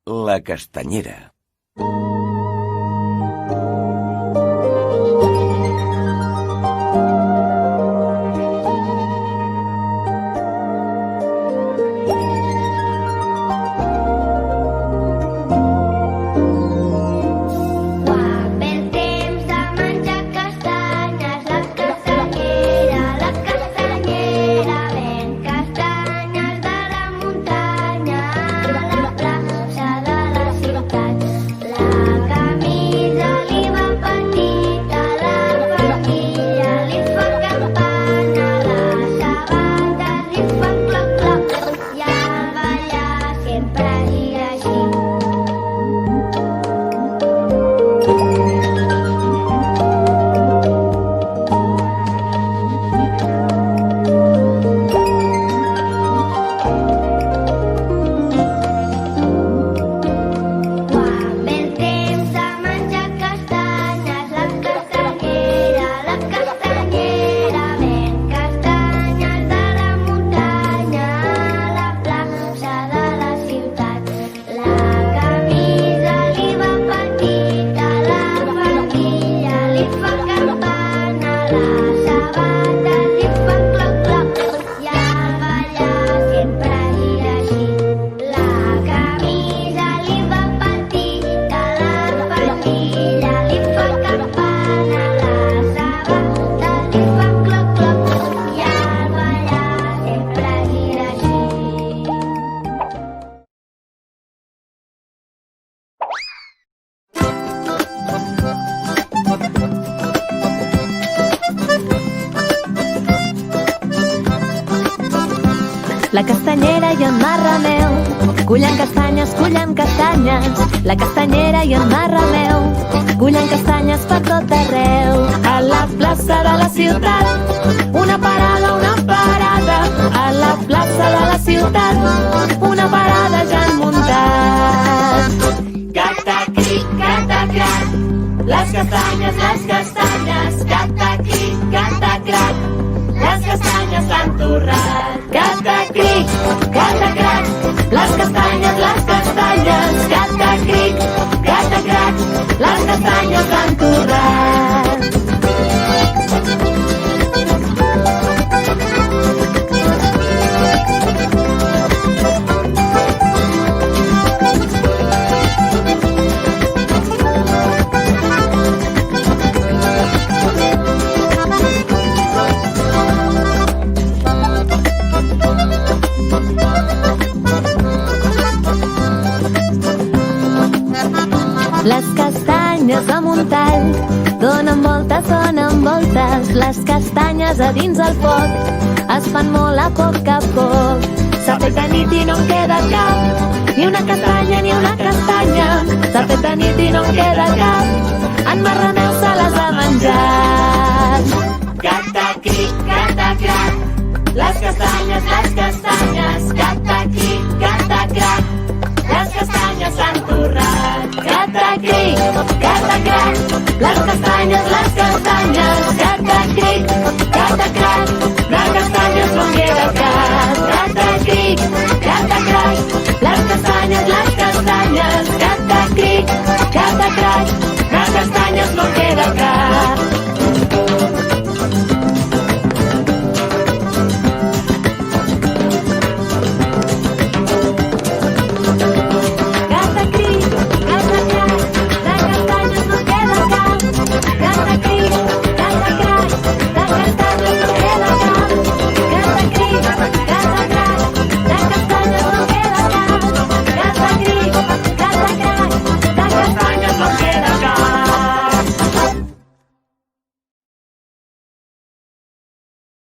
La castanyera. La castanyera i en Marrameu cullen castanyes. La castanyera i en Marrameu cullen castanyes per tot arreu. A la plaça de la ciutat, una parada. A la plaça de la ciutat, una parada ja han muntat. Catacric, catacrac, les castanyes, catacric, catacrac, les castanyes s'han torrat. Catacric, catacrac, les castanyes, catacric, catacrac, les castanyes s'han torrat. Les castanyes de Montall donen voltes. Les castanyes a dins el foc es fan molt a poc a poc. S'ha fet de nit i no en queda cap, ni una castanya. S'ha fet de nit i no en queda cap, en Marrameu se les ha menjat. Catacric, catacrac, les castanyes, catacric, catacrac, les castanyes s'han torrat. Catacric, catacrac, les castanyes, catacric, catacrac, de castanyes no en queda cap. Catacric, catacrac, les castanyes, catacric, catacrac, de castanyes no en queda cap.